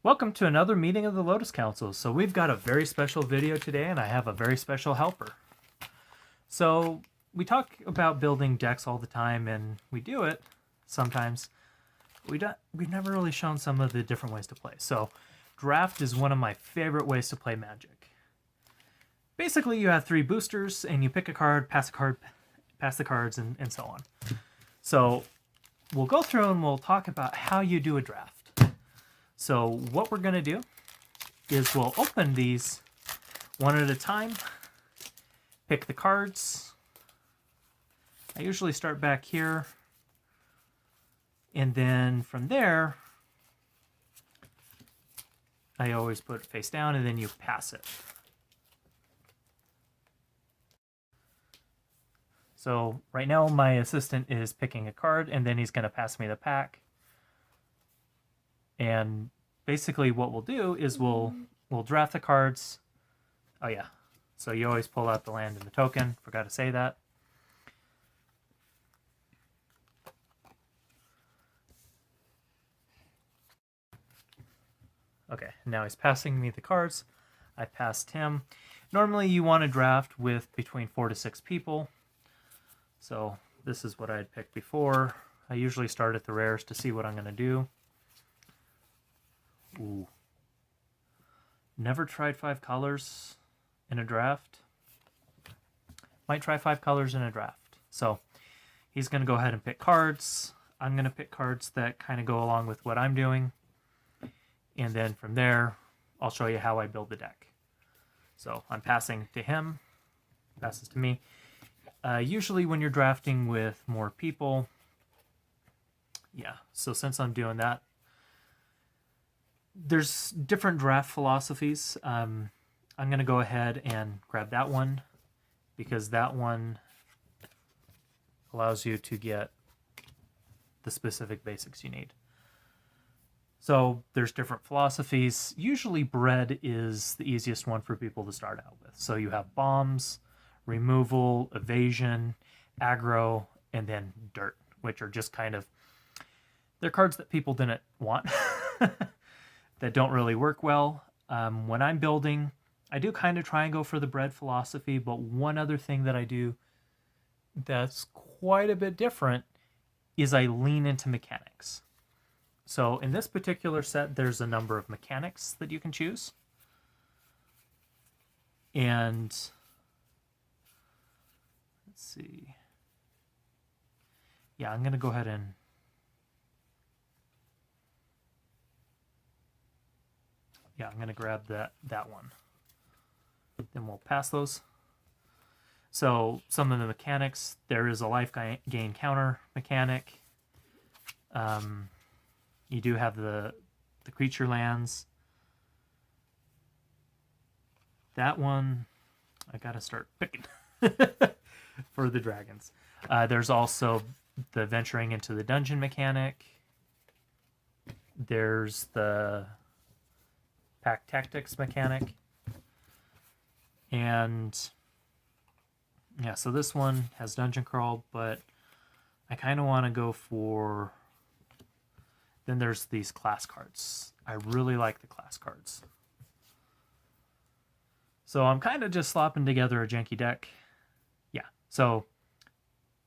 Welcome to another meeting of the Lotus Council. So we've got a very special video today, and I have a very special helper. So we talk about building decks all the time, and we do it sometimes. We've never really shown some of the different ways to play. So draft is one of my favorite ways to play Magic. Basically, you have 3 boosters, and you pick a card, pass the cards, and so on. So we'll go through and we'll talk about how you do a draft. So what we're going to do is we'll open these one at a time, pick the cards. I usually start back here, and then from there, I always put it face down, and then you pass it. So right now my assistant is picking a card, and then he's going to pass me the pack. And basically what we'll do is we'll draft the cards. Oh yeah, so you always pull out the land and the token. Forgot to say that. Okay, now he's passing me the cards. I passed him. Normally you want to draft with between 4 to 6 people. So this is what I had picked before. I usually start at the rares to see what I'm going to do. Ooh. Never tried 5 colors in a draft. Might try 5 colors in a draft. So he's going to go ahead and pick cards. I'm going to pick cards that kind of go along with what I'm doing. And then from there, I'll show you how I build the deck. So I'm passing to him. Passes to me. Usually when you're drafting with more people, yeah, so since I'm doing that, there's different draft philosophies. I'm going to go ahead and grab that one because that one allows you to get the specific basics you need. So there's different philosophies. Usually bread is the easiest one for people to start out with. So you have bombs, removal, evasion, aggro, and then dirt, which are just kind of, they're cards that people didn't want. That don't really work well. When I'm building, I do kind of try and go for the bread philosophy, but one other thing that I do that's quite a bit different is I lean into mechanics. So in this particular set, there's a number of mechanics that you can choose. And let's see. Yeah, I'm going to go ahead and I'm going to grab that one. Then we'll pass those. So some of the mechanics, there is a life gain counter mechanic. You do have the creature lands. That one, I got to start picking for the dragons. There's also the venturing into the dungeon mechanic. There's the pack tactics mechanic. And yeah, so this one has dungeon crawl, but I kind of want to go for, then there's these class cards. I really like the class cards. So I'm kind of just slopping together a janky deck. Yeah, so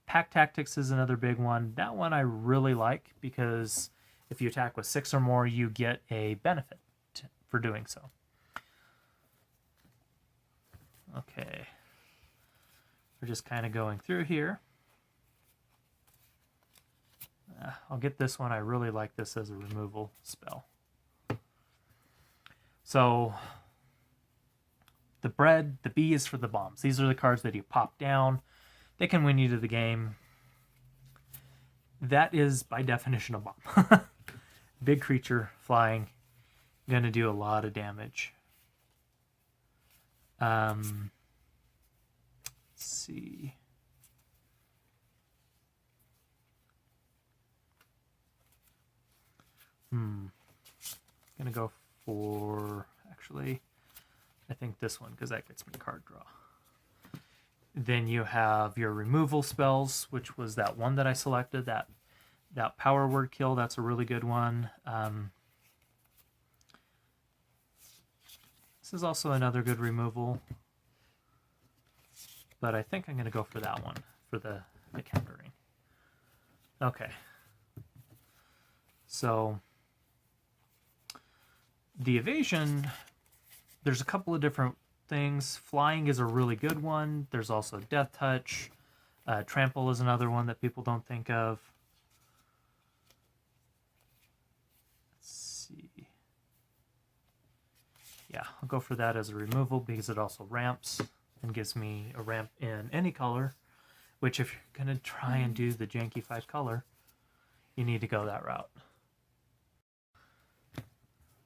pack tactics is another big one. That one I really like because if you attack with 6 or more, you get a benefit for doing so. Okay. We're just kind of going through here. I'll get this one. I really like this as a removal spell. So the bread, the B is for the bombs. These are the cards that you pop down. They can win you to the game. That is by definition a bomb. Big creature flying. Going to do a lot of damage. Let's see. Gonna go for, actually, I think this one, because that gets me card draw. Then you have your removal spells, which was that one that I selected, that power word kill. That's a really good one. This is also another good removal, but I think I'm going to go for that one, for the countering. Okay. So, the evasion, there's a couple of different things. Flying is a really good one. There's also Death Touch. Trample is another one that people don't think of. Let's see. Yeah, I'll go for that as a removal because it also ramps and gives me a ramp in any color, which if you're going to try and do the janky 5 color, you need to go that route.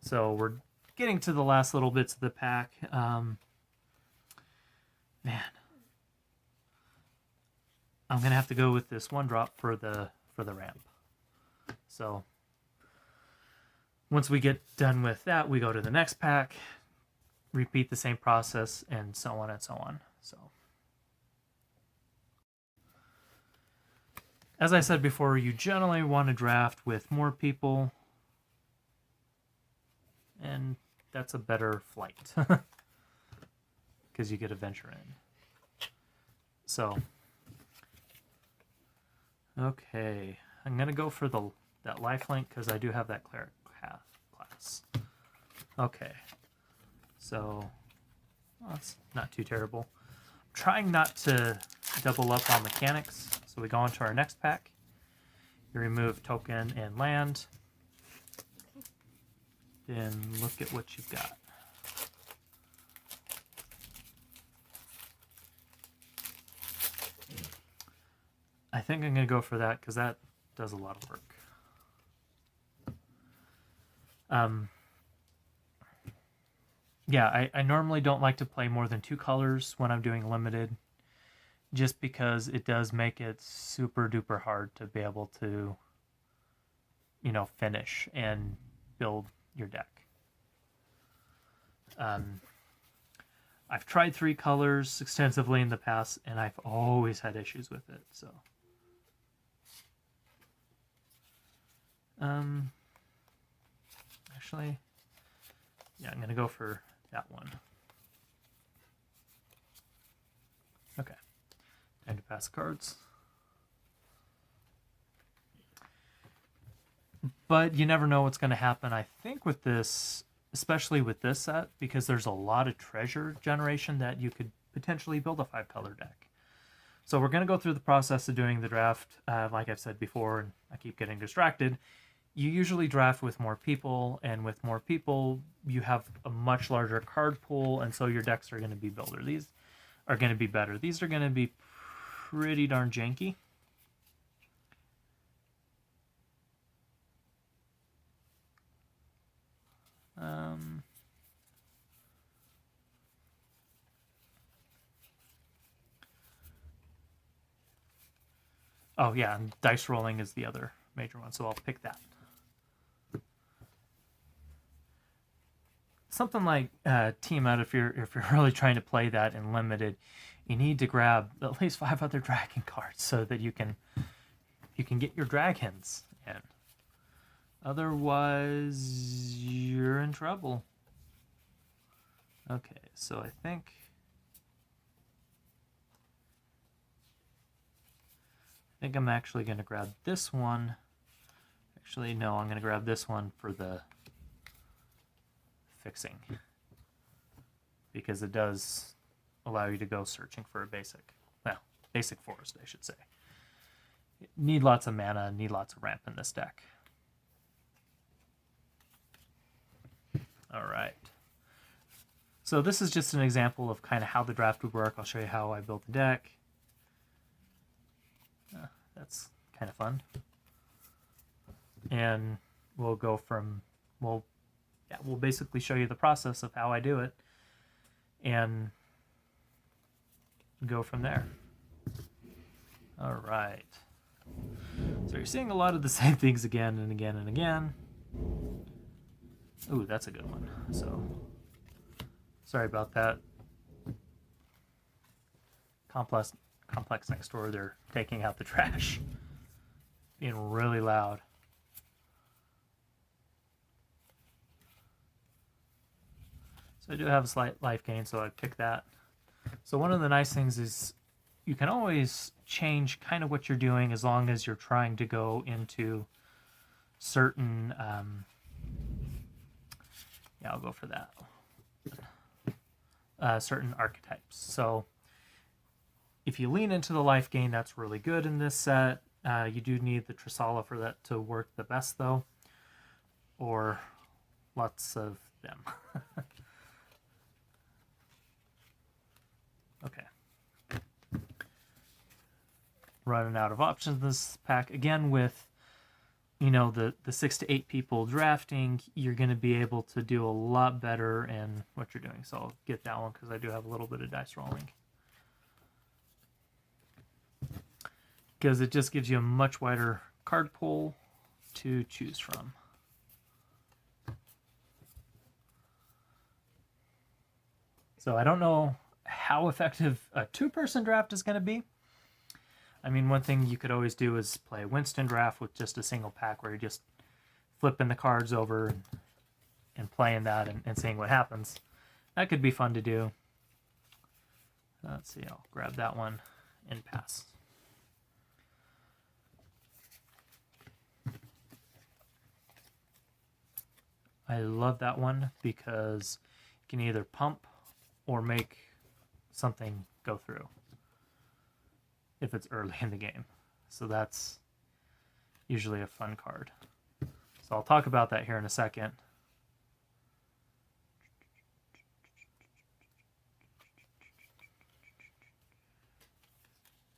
So we're getting to the last little bits of the pack. Man, I'm going to have to go with this 1-drop for the ramp. So once we get done with that, we go to the next pack, repeat the same process, and so on and so on. So, as I said before, you generally want to draft with more people, and that's a better flight because you get a venture in. So, okay, I'm gonna go for that lifelink because I do have that cleric class. Okay, so that's not too terrible. I'm trying not to double up on mechanics, so we go on to our next pack. You remove token and land. Then look at what you've got. I think I'm going to go for that because that does a lot of work. Yeah, I normally don't like to play more than 2 colors when I'm doing limited, just because it does make it super duper hard to be able to, finish and build your deck. I've tried 3 colors extensively in the past, and I've always had issues with it. So, actually, yeah, I'm gonna go for that one. Okay, time to pass the cards. But you never know what's going to happen. I think with this, especially with this set, because there's a lot of treasure generation that you could potentially build a 5-color deck. So we're going to go through the process of doing the draft. Like I've said before, and I keep getting distracted, you usually draft with more people, and with more people, you have a much larger card pool, and so your decks are going to be builder. These are going to be better. These are going to be pretty darn janky. Oh yeah, and dice rolling is the other major one, so I'll pick that. Something like Team Out, if you're really trying to play that in limited, you need to grab at least 5 other dragon cards so that you can get your dragons in. Otherwise, you're in trouble. Okay, so I think I'm actually going to grab this one. Actually, no, I'm going to grab this one for the fixing, because it does allow you to go searching for a basic forest, I should say. Need lots of mana, need lots of ramp in this deck. All right. So this is just an example of kind of how the draft would work. I'll show you how I built the deck. That's kind of fun. And we'll go from, we'll basically show you the process of how I do it and go from there. All right. So you're seeing a lot of the same things again and again and again. Ooh, that's a good one. So, sorry about that. Complex next door, they're taking out the trash. Being really loud. So So I do have a slight life gain, so I pick that. So one of the nice things is you can always change kind of what you're doing as long as you're trying to go into certain, yeah, I'll go for that. Certain archetypes. So if you lean into the life gain, that's really good in this set. You do need the Trisala for that to work the best, though, or lots of them. Okay. Running out of options in this pack. Again, with, you know, the 6 to 8 people drafting, you're going to be able to do a lot better in what you're doing. So I'll get that one because I do have a little bit of dice rolling. Because it just gives you a much wider card pool to choose from. So I don't know how effective a 2-person draft is going to be. I mean, one thing you could always do is play a Winston draft with just a single pack where you're just flipping the cards over and playing that and seeing what happens. That could be fun to do. Let's see, I'll grab that one and pass. I love that one because you can either pump or make something go through if it's early in the game. So that's usually a fun card. So I'll talk about that here in a second.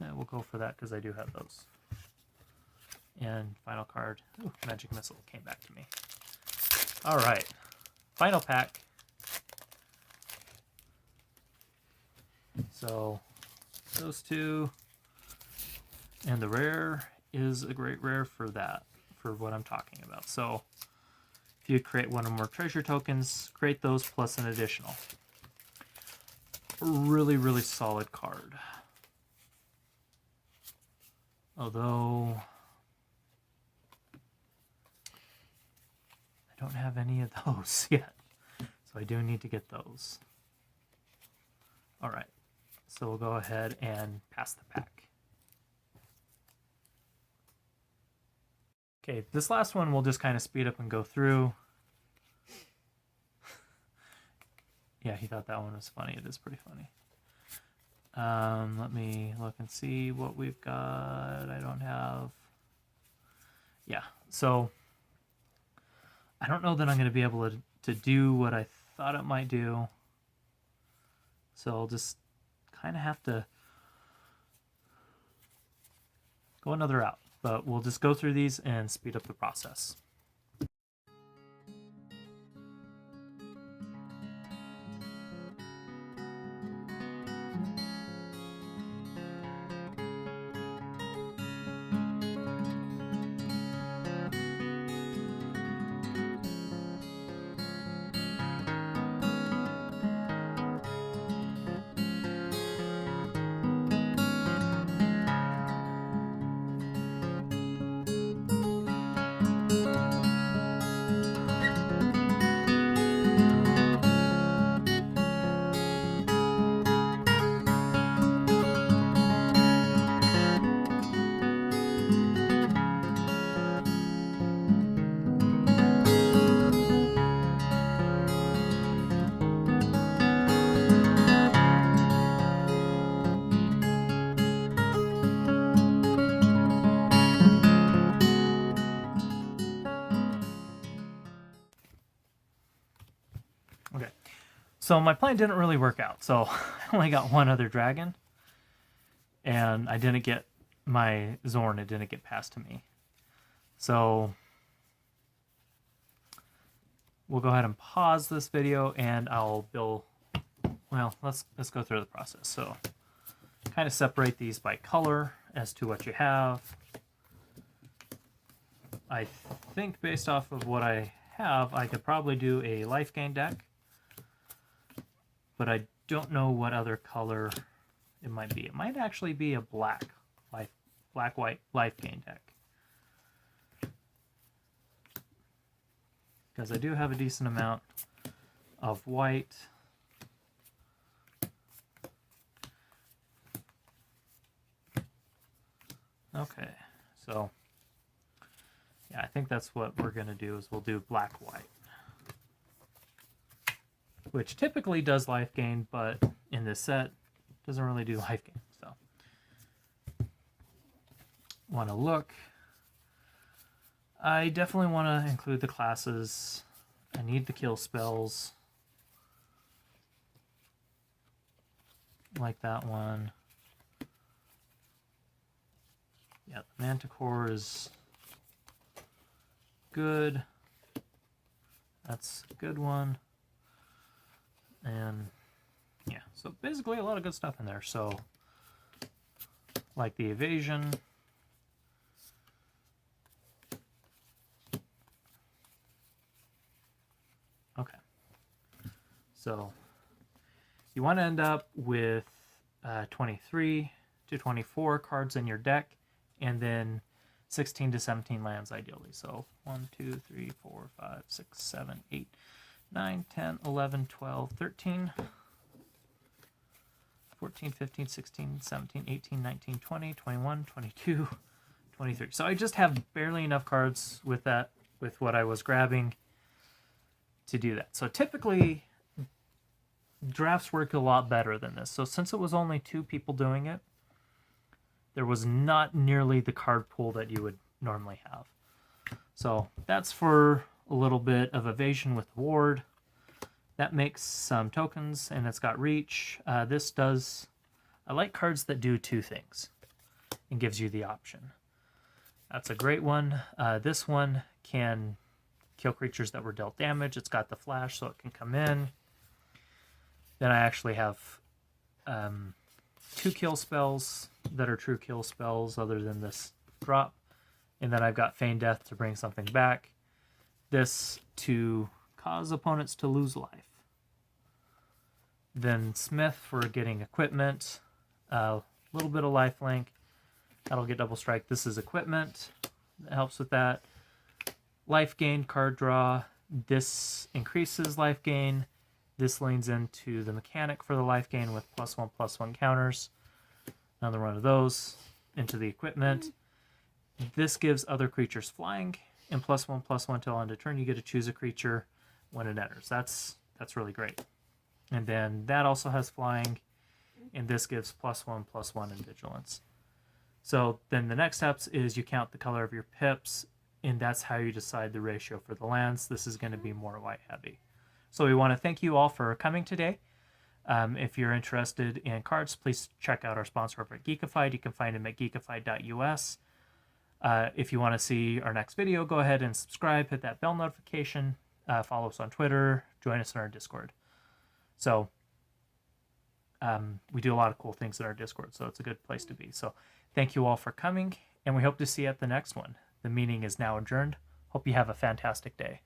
Yeah, we'll go for that because I do have those. And final card. Ooh, Magic Missile came back to me. All right, final pack. So those two, and the rare is a great rare for that, for what I'm talking about. So if you create one or more treasure tokens, create those plus an additional. Really, really solid card. Although I don't have any of those yet, so I do need to get those. All right, so we'll go ahead and pass the pack. Okay, this last one we'll just kind of speed up and go through. Yeah, he thought that one was funny. It is pretty funny. Let me look and see what we've got. I don't have... Yeah, so I don't know that I'm going to be able to do what I thought it might do. So I'll just kind of have to go another route. But we'll just go through these and speed up the process. Okay, so my plan didn't really work out. So I only got one other dragon, and I didn't get my Zorn. It didn't get passed to me. So we'll go ahead and pause this video, and I'll build. Well, let's go through the process. So kind of separate these by color as to what you have. I think based off of what I have, I could probably do a life gain deck. But I don't know what other color it might be. It might actually be a black white life gain deck. Because I do have a decent amount of white. Okay, so yeah, I think that's what we're gonna do is we'll do black-white, which typically does life gain, but in this set doesn't really do life gain. So want to look. I definitely want to include the classes. I need the kill spells. Like that one. Yeah, the Manticore is good. That's a good one. And yeah, so basically a lot of good stuff in there. So like the evasion. Okay. So you want to end up with 23 to 24 cards in your deck, and then 16 to 17 lands ideally. So 1, 2, 3, 4, 5, 6, 7, 8, 9, 10, 11, 12, 13, 14, 15, 16, 17, 18, 19, 20, 21, 22, 23. So I just have barely enough cards with that, with what I was grabbing to do that. So typically drafts work a lot better than this. So since it was only 2 people doing it, there was not nearly the card pool that you would normally have. So that's for a little bit of evasion with ward. That makes some tokens, and it's got reach. This does... I like cards that do 2 things and gives you the option. That's a great one. This one can kill creatures that were dealt damage. It's got the flash, so it can come in. Then I actually have 2 kill spells that are true kill spells other than this drop. And then I've got Feign Death to bring something back. This to cause opponents to lose life. Then Smith for getting equipment. A little bit of lifelink. That'll get double strike. This is equipment. That helps with that. Life gain, card draw. This increases life gain. This leans into the mechanic for the life gain with +1/+1 counters. Another one of those into the equipment. This gives other creatures flying, and +1/+1 till end of turn. You get to choose a creature when it enters. That's really great. And then that also has flying, and this gives +1/+1 in vigilance. So then the next steps is you count the color of your pips, and that's how you decide the ratio for the lands. This is going to be more white heavy. So we want to thank you all for coming today. If you're interested in cards, please check out our sponsor over at Geekified. You can find them at geekified.us. If you want to see our next video, go ahead and subscribe, hit that bell notification, follow us on Twitter, join us in our Discord. So we do a lot of cool things in our Discord, so it's a good place to be. So thank you all for coming, and we hope to see you at the next one. The meeting is now adjourned. Hope you have a fantastic day.